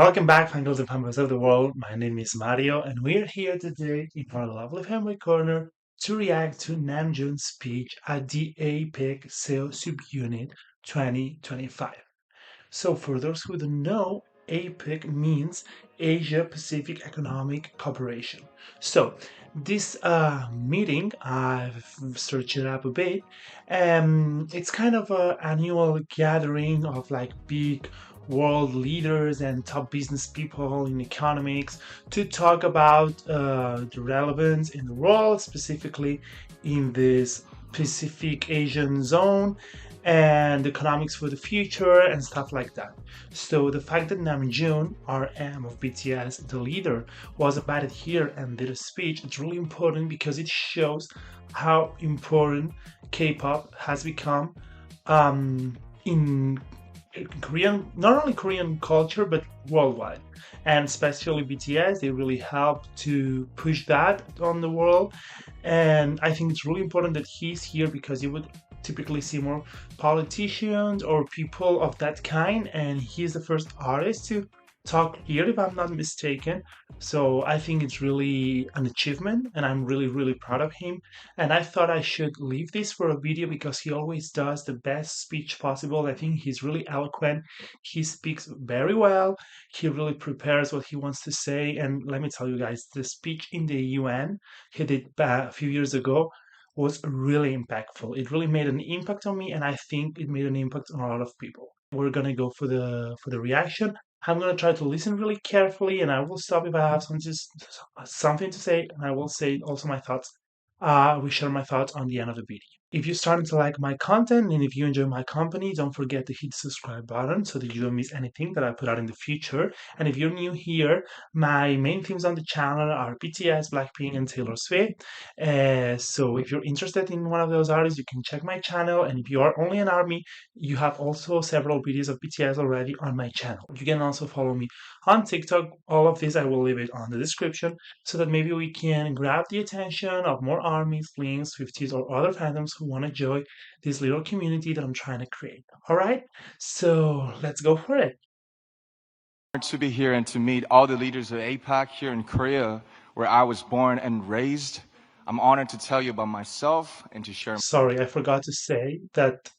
Welcome back, fangirls and fanboys of the world. My name is Mario, and we're here today in our lovely family corner to react to Namjoon's speech at the APEC CEO Subunit 2025. So, for those who don't know, APEC means Asia Pacific Economic Cooperation. So, this meeting, I've searched it up a bit. It's kind of an annual gathering of like big world leaders and top business people in economics to talk about the relevance in the world, specifically in this Pacific Asian zone and economics for the future and stuff like that. So the fact that Namjoon, RM of BTS, the leader, was invited here and did a speech, it's really important because it shows how important K-pop has become in Korean, not only Korean culture, but worldwide. And especially BTS, they really help to push that on the world. And I think it's really important that he's here because you would typically see more politicians or people of that kind. And he's the first artist to talk here, if I'm not mistaken. So I think it's really an achievement, and I'm really, really proud of him. And I thought I should leave this for a video because he always does the best speech possible. I think he's really eloquent. He speaks very well. He really prepares what he wants to say. And let me tell you guys, the speech in the UN he did a few years ago was really impactful. It really made an impact on me, and I think it made an impact on a lot of people. We're gonna go for the reaction. I'm gonna try to listen really carefully, and I will stop if I have something to say, and I will say also my thoughts. We share my thoughts on the end of the video. If you're starting to like my content and if you enjoy my company, don't forget to hit the subscribe button so that you don't miss anything that I put out in the future. And if you're new here, my main themes on the channel are BTS, Blackpink, and Taylor Swift. So if you're interested in one of those artists, you can check my channel. And if you are only an ARMY, you have also several videos of BTS already on my channel. You can also follow me on TikTok. All of this I will leave it on the description so that maybe we can grab the attention of more armies, flings, Swifties, or other fandoms who want to join this little community that I'm trying to create. All right, so let's go for it. To be here and to meet all the leaders of APEC here in Korea, where I was born and raised. I'm honored to tell you about myself and to share Sorry, I forgot to say that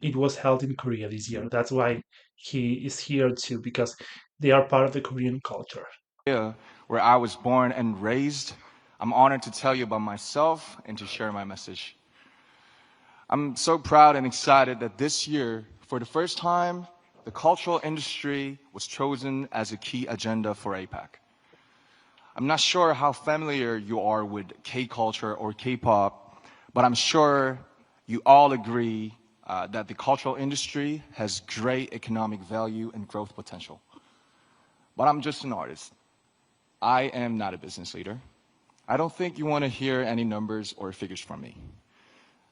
it was held in Korea this year. That's why he is here too, because they are part of the Korean culture. Korea, where I was born and raised. I'm honored to tell you about myself and to share my message. I'm so proud and excited that this year, for the first time, the cultural industry was chosen as a key agenda for APEC. I'm not sure how familiar you are with K-culture or K-pop, but I'm sure you all agree that the cultural industry has great economic value and growth potential. But I'm just an artist. I am not a business leader. I don't think you want to hear any numbers or figures from me.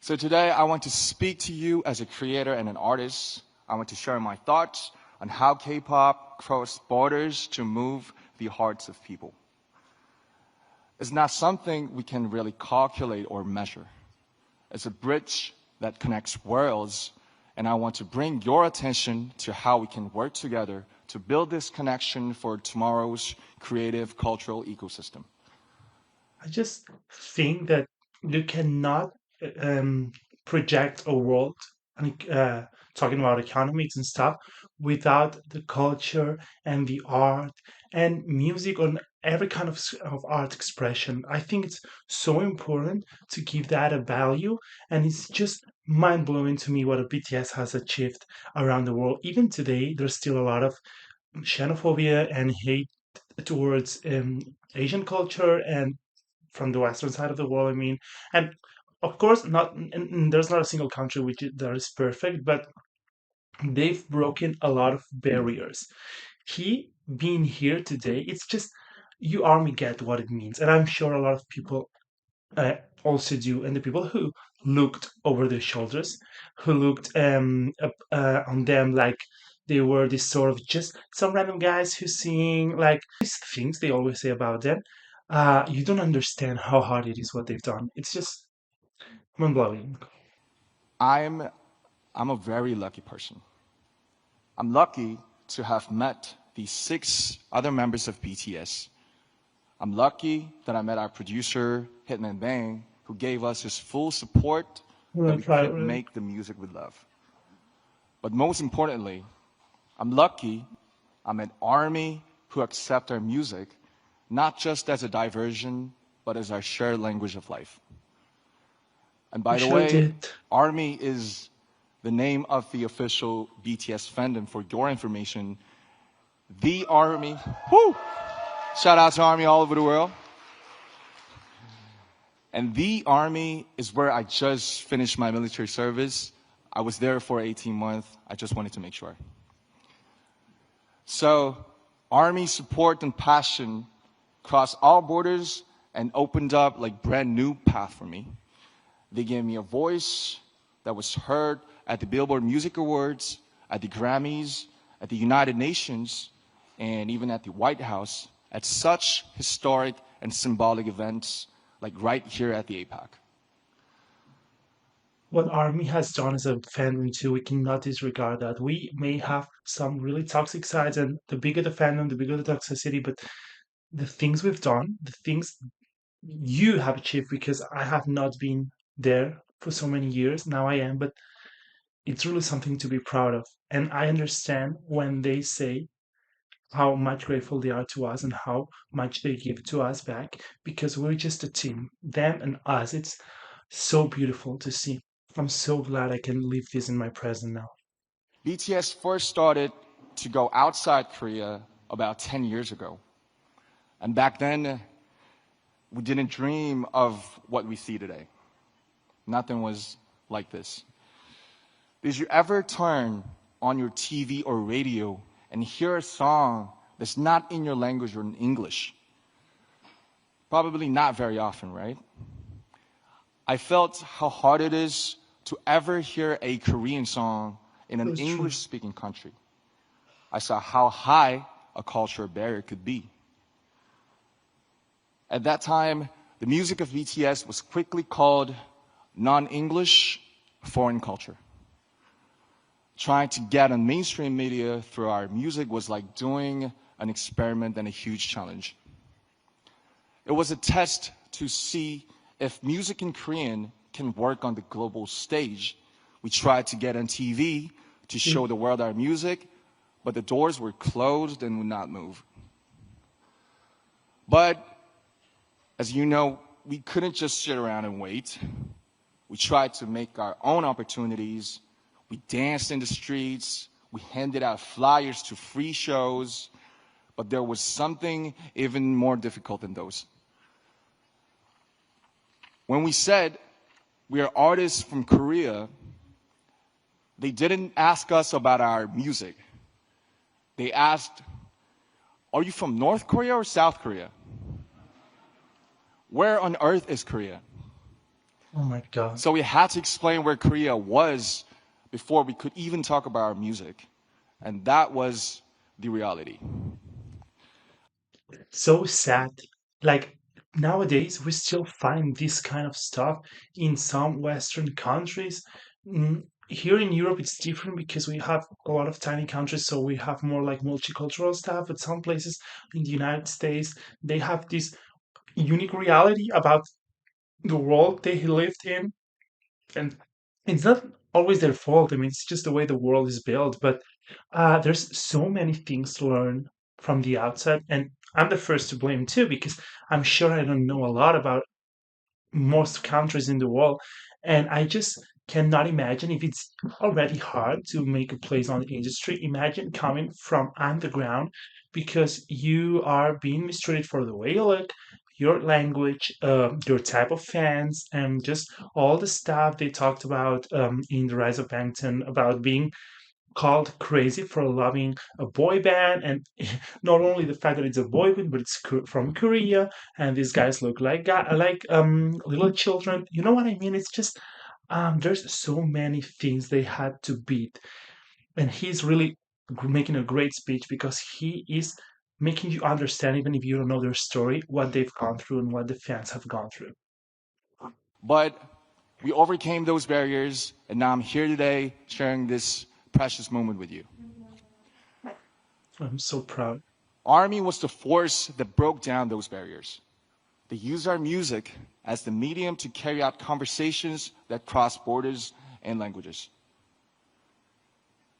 So today I want to speak to you as a creator and an artist. I want to share my thoughts on how K-pop crossed borders to move the hearts of people. It's not something we can really calculate or measure. It's a bridge that connects worlds, and I want to bring your attention to how we can work together to build this connection for tomorrow's creative cultural ecosystem. I just think that you cannot um, project a world, talking about economics and stuff, without the culture and the art and music on every kind of art expression. I think it's so important to give that a value, and it's just mind blowing to me what a BTS has achieved around the world. Even today, there's still a lot of xenophobia and hate towards Asian culture and from the western side of the world. I mean, and of course, not and there's not a single country that is perfect, but they've broken a lot of barriers. He being here today, it's just you army get what it means, and I'm sure a lot of people uh, also do, and the people who looked over their shoulders, who looked on them like they were this sort of just some random guys who sing like these things they always say about them. You don't understand how hard it is what they've done. It's just mind blowing. I'm a very lucky person. I'm lucky to have met the 6 other members of BTS. I'm lucky that I met our producer, Hitman Bang, who gave us his full support I'm that gonna we try it could really. make the music we love. But most importantly, I'm lucky I'm an army who accept our music not just as a diversion, but as our shared language of life. And We by the sure way, did. Army is the name of the official BTS fandom. For your information, the Army, whoo! Shout out to Army all over the world. And the Army is where I just finished my military service. I was there for 18 months. I just wanted to make sure. So, Army support and passion crossed all borders and opened up like brand new path for me. They gave me a voice that was heard at the Billboard Music Awards, at the Grammys, at the United Nations, and even at the White House, at such historic and symbolic events like right here at the APEC. What Army has done as a fandom too, we cannot disregard that. We may have some really toxic sides, and the bigger the fandom, the bigger the toxicity, but the things we've done, the things you have achieved, because I have not been there for so many years. Now I am, but it's really something to be proud of. And I understand when they say how much grateful they are to us and how much they give to us back because we're just a team, them and us. It's so beautiful to see. I'm so glad I can leave this in my present now. BTS first started to go outside Korea about 10 years ago. And back then, we didn't dream of what we see today. Nothing was like this. Did you ever turn on your TV or radio and hear a song that's not in your language or in English? Probably not very often, right? I felt how hard it is to ever hear a Korean song in an That's true. English speaking country. I saw how high a cultural barrier could be. At that time, the music of BTS was quickly called non English foreign culture. Trying to get on mainstream media through our music was like doing an experiment and a huge challenge. It was a test to see if music in Korean can work on the global stage. We tried to get on TV to show the world our music, but the doors were closed and would not move. But as you know, we couldn't just sit around and wait. We tried to make our own opportunities. We danced in the streets. We handed out flyers to free shows. But there was something even more difficult than those. When we said we are artists from Korea, they didn't ask us about our music. They asked, are you from North Korea or South Korea? Where on earth is Korea? Oh my God. So we had to explain where Korea was before we could even talk about our music. And that was the reality. So sad. Like nowadays, we still find this kind of stuff in some Western countries. Here in Europe, it's different because we have a lot of tiny countries, so we have more like multicultural stuff. But some places in the United States, they have this unique reality about the world they lived in, and it's not always their fault. I mean, it's just the way the world is built. But there's so many things to learn from the outside, and I'm the first to blame too because I'm sure I don't know a lot about most countries in the world. And I just cannot imagine if it's already hard to make a place on the industry. Imagine coming from underground because you are being mistreated for the way you look, your language, your type of fans, and just all the stuff they talked about in The Rise of Bangtan about being called crazy for loving a boy band, and not only the fact that it's a boy band but it's from Korea and these guys look like little children. You know what I mean? It's just there's so many things they had to beat, and he's really making a great speech because he is making you understand, even if you don't know their story, what they've gone through and what the fans have gone through. But we overcame those barriers, and now I'm here today sharing this precious moment with you. I'm so proud. ARMY was the force that broke down those barriers. They used our music as the medium to carry out conversations that cross borders and languages.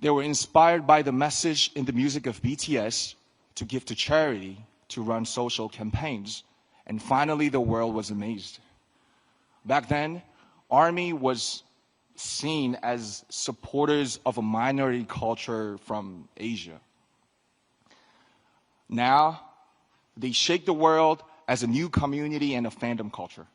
They were inspired by the message in the music of BTS to give to charity, to run social campaigns, and finally the world was amazed. Back then, ARMY was seen as supporters of a minority culture from Asia. Now, they shake the world as a new community and a fandom culture.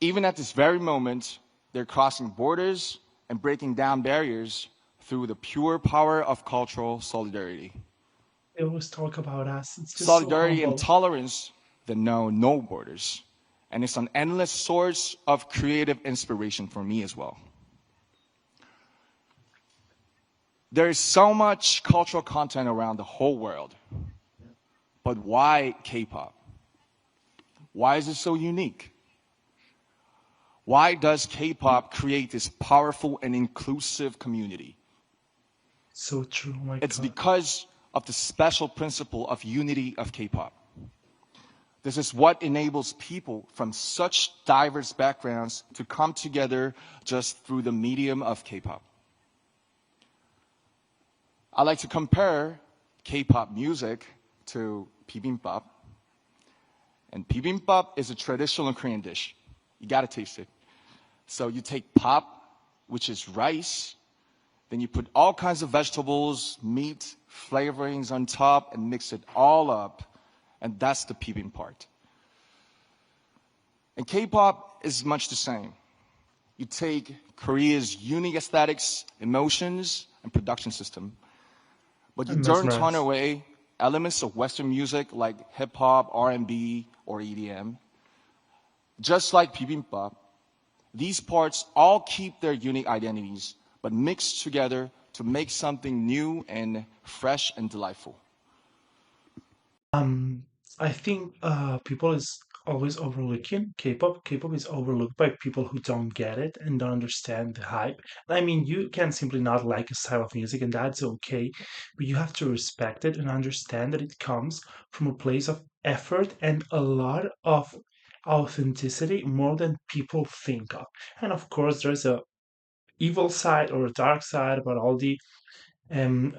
Even at this very moment, they're crossing borders and breaking down barriers through the pure power of cultural solidarity. They always talk about us. It's just so Solidarity and humble. tolerance that know no borders. And it's an endless source of creative inspiration for me as well. There is so much cultural content around the whole world. But why K-pop? Why is it so unique? Why does K-pop create this powerful and inclusive community? So true. Oh my It's God. because of the special principle of unity of K-pop. This is what enables people from such diverse backgrounds to come together just through the medium of K-pop. I like to compare K-pop music to bibimbap. And bibimbap is a traditional Korean dish. You gotta taste it. So you take pop, which is rice, then you put all kinds of vegetables, meat, flavorings on top, and mix it all up. And that's the bibimbap part. And K-pop is much the same. You take Korea's unique aesthetics, emotions, and production system, but you I'm don't turn mesmerized. away elements of Western music like hip hop, R&B, or EDM. Just like bibimbap, these parts all keep their unique identities, but mix together to make something new and fresh and delightful. Um, I think people is always overlooking K-pop. K-pop is overlooked by people who don't get it and don't understand the hype. I mean, you can simply not like a style of music, and that's okay, but you have to respect it and understand that it comes from a place of effort and a lot of authenticity more than people think of. And of course, there's a evil side or a dark side about all the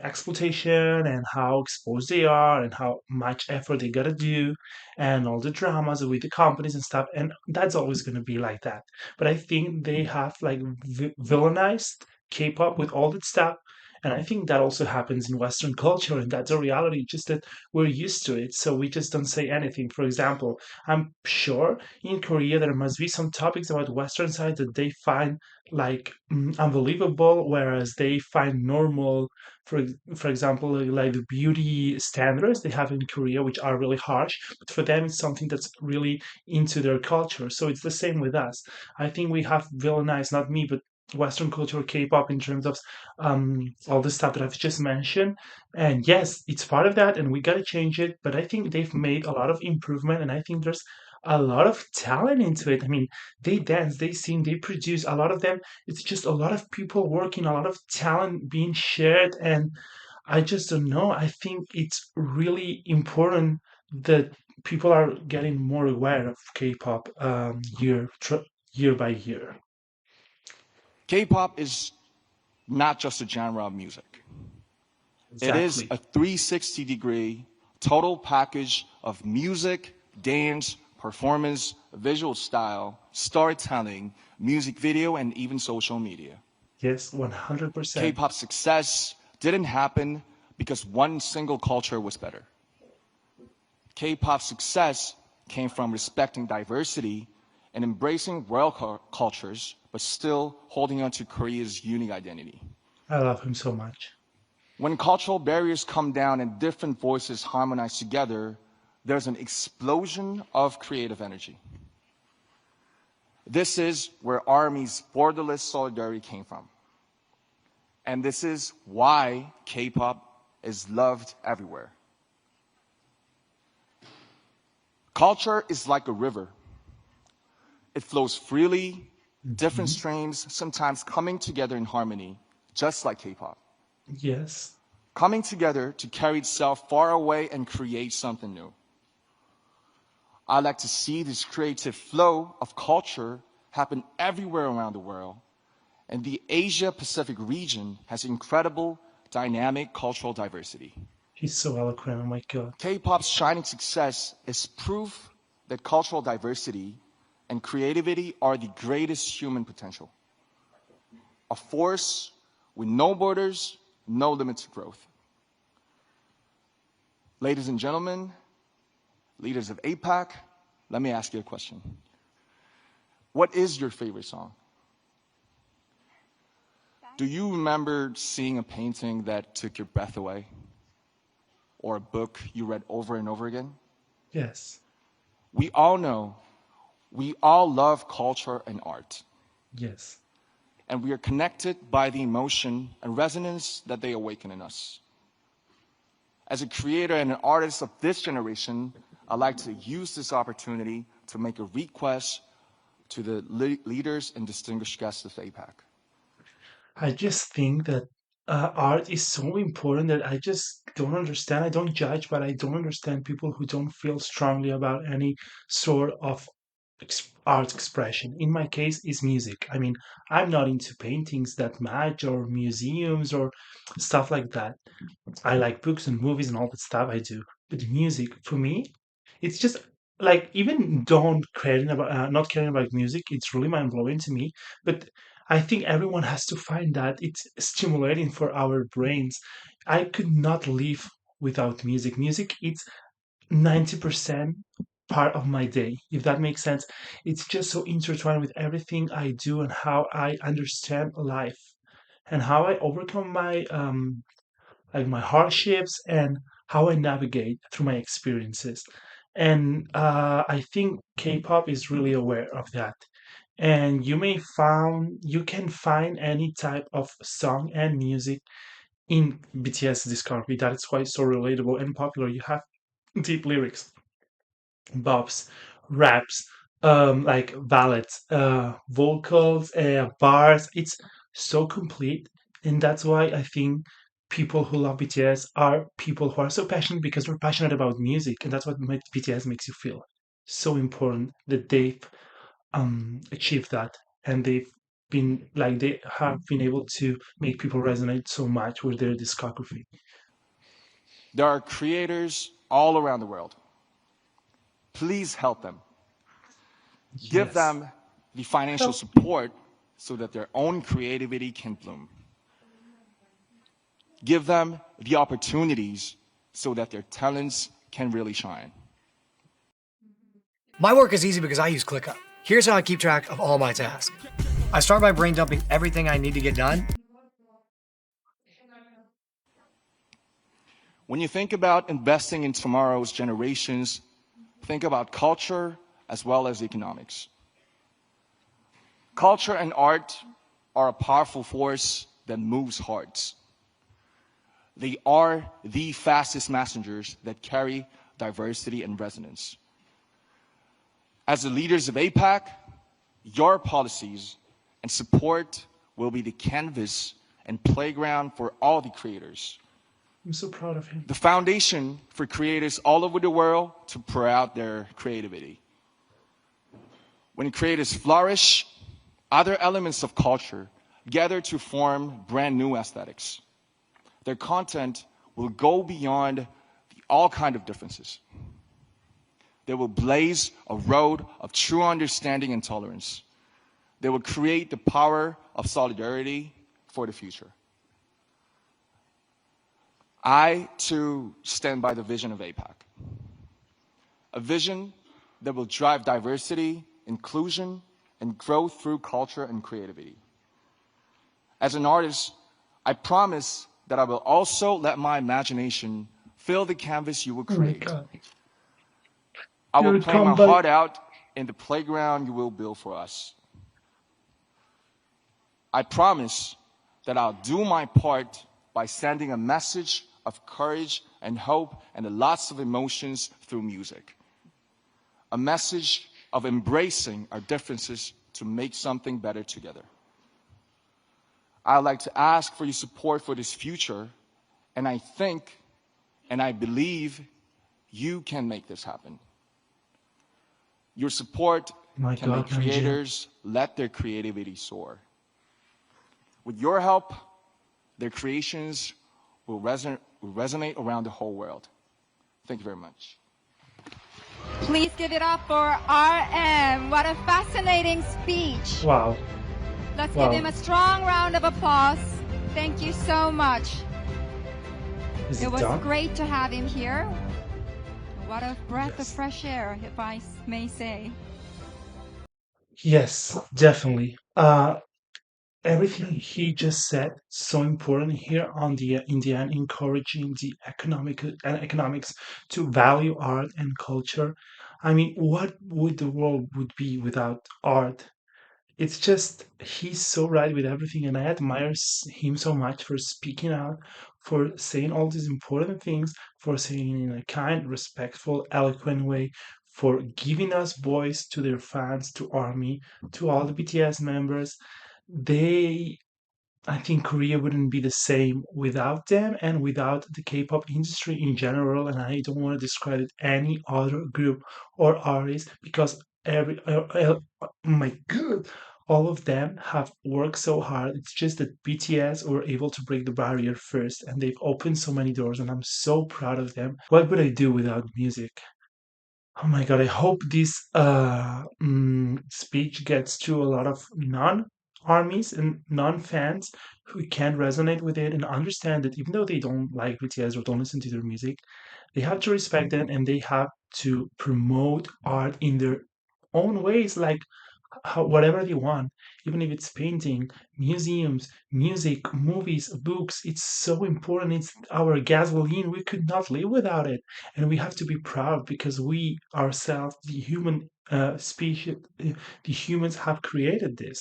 exploitation and how exposed they are and how much effort they gotta do and all the dramas with the companies and stuff, and that's always gonna be like that. But I think they have like villainized K-pop with all that stuff, and I think that also happens in Western culture, and that's a reality, just that we're used to it, so we just don't say anything. For example, I'm sure in Korea there must be some topics about Western side that they find like unbelievable, whereas they find normal. For example, like the beauty standards they have in Korea, which are really harsh, but for them it's something that's really into their culture. So it's the same with us. I think we have villainized, not me, but Western culture, K-pop, in terms of all the stuff that I've just mentioned. And yes, it's part of that, and we gotta change it. But I think they've made a lot of improvement, and I think there's a lot of talent into it. I mean, they dance, they sing, they produce. A lot of them, it's just a lot of people working, a lot of talent being shared, and I just don't know. I think it's really important that people are getting more aware of K-pop year by year. K-pop is not just a genre of music. It is Exactly. a 360-degree total package of music, dance, performance, visual style, storytelling, music video, and even social media. Yes, 100%. K-pop success didn't happen because one single culture was better. K-pop success came from respecting diversity and embracing world cultures, but still holding on to Korea's unique identity. I love him so much. When cultural barriers come down and different voices harmonize together, there's an explosion of creative energy. This is where Army's borderless solidarity came from. And this is why K-pop is loved everywhere. Culture is like a river. It flows freely, different Mhm. streams sometimes coming together in harmony, just like K-pop. Yes. coming together to carry itself far away and create something new. I like to see this creative flow of culture happen everywhere around the world. And the Asia-Pacific region has incredible dynamic cultural diversity. He's so eloquent. Oh my God. K-pop's shining success is proof that cultural diversity and creativity are the greatest human potential. A force with no borders, no limits to growth. Ladies and gentlemen, leaders of APEC, let me ask you a question. What is your favorite song? Do you remember seeing a painting that took your breath away? Or a book you read over and over again? Yes. We all know, we all love culture and art. Yes. And we are connected by the emotion and resonance that they awaken in us. As a creator and an artist of this generation, I'd like to use this opportunity to make a request to the leaders and distinguished guests of APEC. I just think that art is so important that I just don't understand. I don't judge, but I don't understand people who don't feel strongly about any sort of art expression. In my case, is music. I mean, I'm not into paintings that much or museums or stuff like that. I like books and movies and all that stuff I do. But music, for me, it's just like even don't caring about not caring about music. It's really mind blowing to me. But I think everyone has to find that it's stimulating for our brains. I could not live without music. Music, it's 90% part of my day, if that makes sense. It's just so intertwined with everything I do and how I understand life and how I overcome my my hardships and how I navigate through my experiences. And I think K-pop is really aware of that. And you can find any type of song and music in BTS discography. That is why it's so relatable and popular. You have deep lyrics, bops, raps, like ballads, vocals, bars. It's so complete, and that's why I think people who love BTS are people who are so passionate because we're passionate about music, and that's what BTS makes you feel so important that they've achieved that, and they have been able to make people resonate so much with their discography. There are creators all around the world. Please help them. Give Yes. them the financial Help. support so that their own creativity can bloom. Give them the opportunities so that their talents can really shine. My work is easy because I use ClickUp. Here's how I keep track of all my tasks. I start by brain dumping everything I need to get done. When you think about investing in tomorrow's generations, think about culture as well as economics. Culture and art are a powerful force that moves hearts. They are the fastest messengers that carry diversity and resonance. As the leaders of APEC, your policies and support will be the canvas and playground for all the creators. I'm so proud of him. The foundation for creators all over the world to pour out their creativity. When creators flourish, other elements of culture gather to form brand new aesthetics. Their content will go beyond all kinds of differences. They will blaze a road of true understanding and tolerance. They will create the power of solidarity for the future. I, too, stand by the vision of APEC. A vision that will drive diversity, inclusion, and growth through culture and creativity. As an artist, I promise that I will also let my imagination fill the canvas you will Oh my create. God. I will You're a play my comeback. heart out in the playground you will build for us. I promise that I'll do my part by sending a message of courage and hope and lots of emotions through music. A message of embracing our differences to make something better together. I'd like to ask for your support for this future And I think and I believe you can make this happen. Your support My can make God, Namjoon. creators let their creativity soar. With your help, their creations will resonate around the whole world. Thank you very much. Please give it up for RM. What a fascinating speech. Wow. Let's give Wow. him a strong round of applause. Thank you so much. Is It it was done? great to have him here. What a breath of Yes. fresh air, if I may say. Yes, definitely. Everything he just said so important here on the in the end, encouraging the economics to value art and culture. I mean, what would the world would be without art? It's just he's so right with everything, and I admire him so much for speaking out, for saying all these important things, for saying in a kind, respectful, eloquent way, for giving us voice to their fans, to Army, to all the BTS members. They I think Korea wouldn't be the same without them and without the K-pop industry in general. And I don't want to discredit any other group or artist because oh my god, all of them have worked so hard. It's just that BTS were able to break the barrier first, and they've opened so many doors, and I'm so proud of them. What would I do without music? Oh my God, I hope this speech gets to a lot of non-armies and non-fans who can resonate with it and understand that even though they don't like BTS or don't listen to their music, they have to respect them and they have to promote art in their own ways, like whatever they want, even if it's painting, museums, music, movies, books. It's so important. It's our gasoline. We could not live without it. And we have to be proud because we ourselves, the human species, the humans have created this.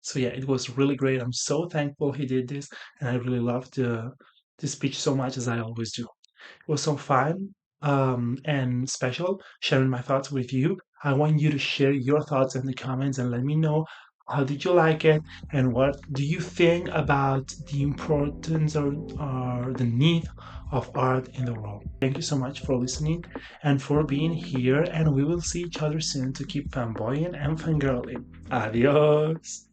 So yeah, it was really great. I'm so thankful he did this, and I really loved the speech so much as I always do. It was so fun and special sharing my thoughts with you. I want you to share your thoughts in the comments and let me know how did you like it and what do you think about the importance or the need of art in the world. Thank you so much for listening and for being here, and we will see each other soon to keep fanboying and fangirling. Adios!